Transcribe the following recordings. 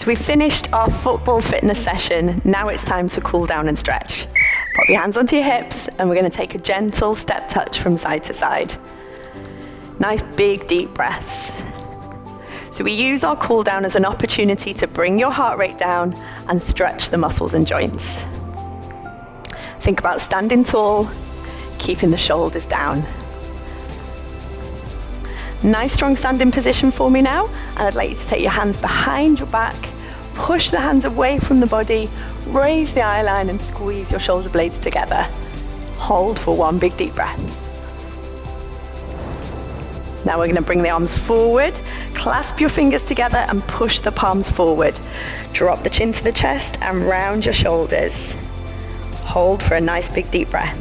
So we've finished our football fitness session. Now it's time to cool down and stretch. Pop your hands onto your hips and we're going to take a gentle step touch from side to side. Nice big deep breaths. So we use our cool down as an opportunity to bring your heart rate down and stretch the muscles and joints. Think about standing tall, keeping the shoulders down. Nice strong standing position for me now, and I'd like you to take your hands behind your back, push the hands away from the body, raise the eye line and squeeze your shoulder blades together. Hold for one big deep breath. Now we're going to bring the arms forward, clasp your fingers together and push the palms forward. Drop the chin to the chest and round your shoulders. Hold for a nice big deep breath.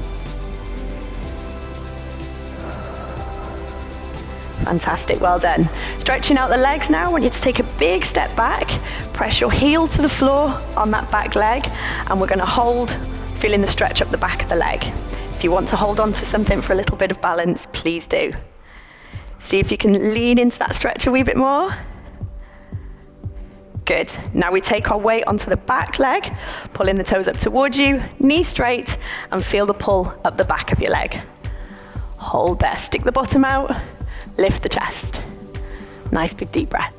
Fantastic, well done. Stretching out the legs now, I want you to take a big step back, press your heel to the floor on that back leg, and we're going to hold, feeling the stretch up the back of the leg. If you want to hold on to something for a little bit of balance, please do. See if you can lean into that stretch a wee bit more. Good. Now we take our weight onto the back leg, pulling the toes up towards you, knee straight, and feel the pull up the back of your leg. Hold there, stick the bottom out. Lift the chest. Nice big deep breath.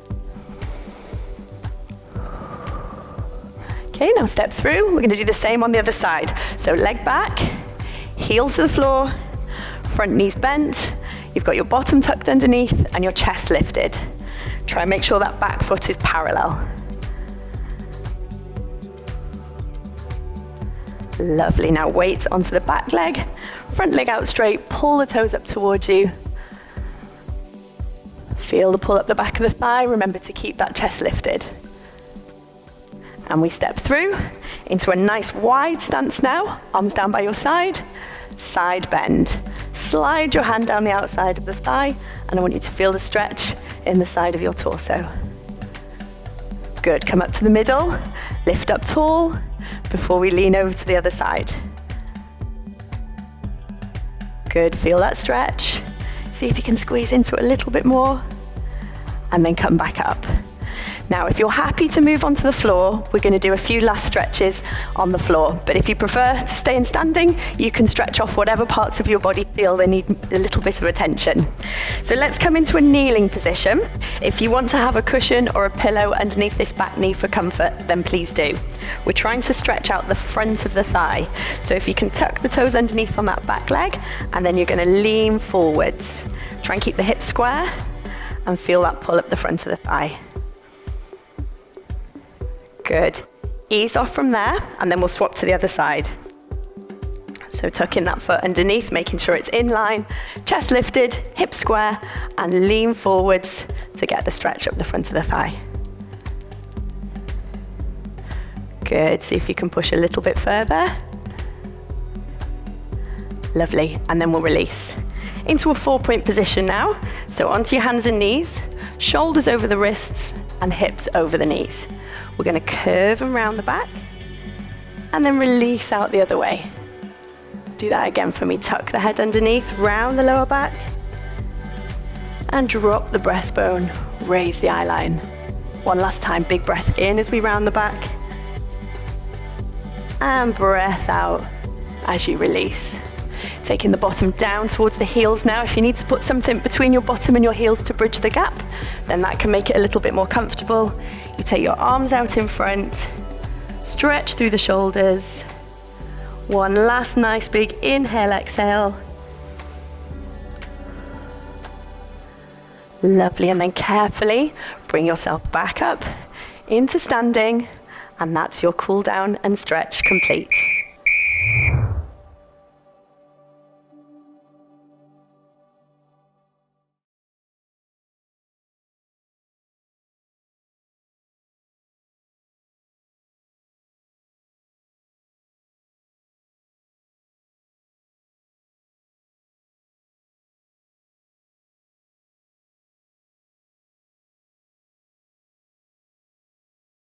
Okay, now step through. We're going to do the same on the other side. So leg back, heel to the floor, front knees bent. You've got your bottom tucked underneath and your chest lifted. Try and make sure that back foot is parallel. Lovely. Now weight onto the back leg, front leg out straight, pull the toes up towards you. Feel the pull up the back of the thigh. Remember to keep that chest lifted. And we step through into a nice wide stance now. Arms down by your side. Side bend. Slide your hand down the outside of the thigh, and I want you to feel the stretch in the side of your torso. Good. Come up to the middle. Lift up tall before we lean over to the other side. Good. Feel that stretch. See if you can squeeze into it a little bit more. And then come back up. Now, if you're happy to move onto the floor, we're going to do a few last stretches on the floor. But if you prefer to stay in standing, you can stretch off whatever parts of your body feel they need a little bit of attention. So let's come into a kneeling position. If you want to have a cushion or a pillow underneath this back knee for comfort, then please do. We're trying to stretch out the front of the thigh. So if you can tuck the toes underneath on that back leg, and then you're going to lean forwards. Try and keep the hips square and feel that pull up the front of the thigh. Good. Ease off from there, and then we'll swap to the other side. So tuck in that foot underneath, making sure it's in line, chest lifted, hips square, and lean forwards to get the stretch up the front of the thigh. Good. See if you can push a little bit further. Lovely. And then we'll release. Into a 4-point position now. So onto your hands and knees, shoulders over the wrists and hips over the knees. We're going to curve and round the back and then release out the other way. Do that again for me. Tuck the head underneath, round the lower back and drop the breastbone, raise the eye line. One last time, big breath in as we round the back and breath out as you release. Taking the bottom down towards the heels now. If you need to put something between your bottom and your heels to bridge the gap, then that can make it a little bit more comfortable. You take your arms out in front, stretch through the shoulders. One last nice big inhale, exhale. Lovely, and then carefully bring yourself back up into standing, and that's your cool down and stretch complete.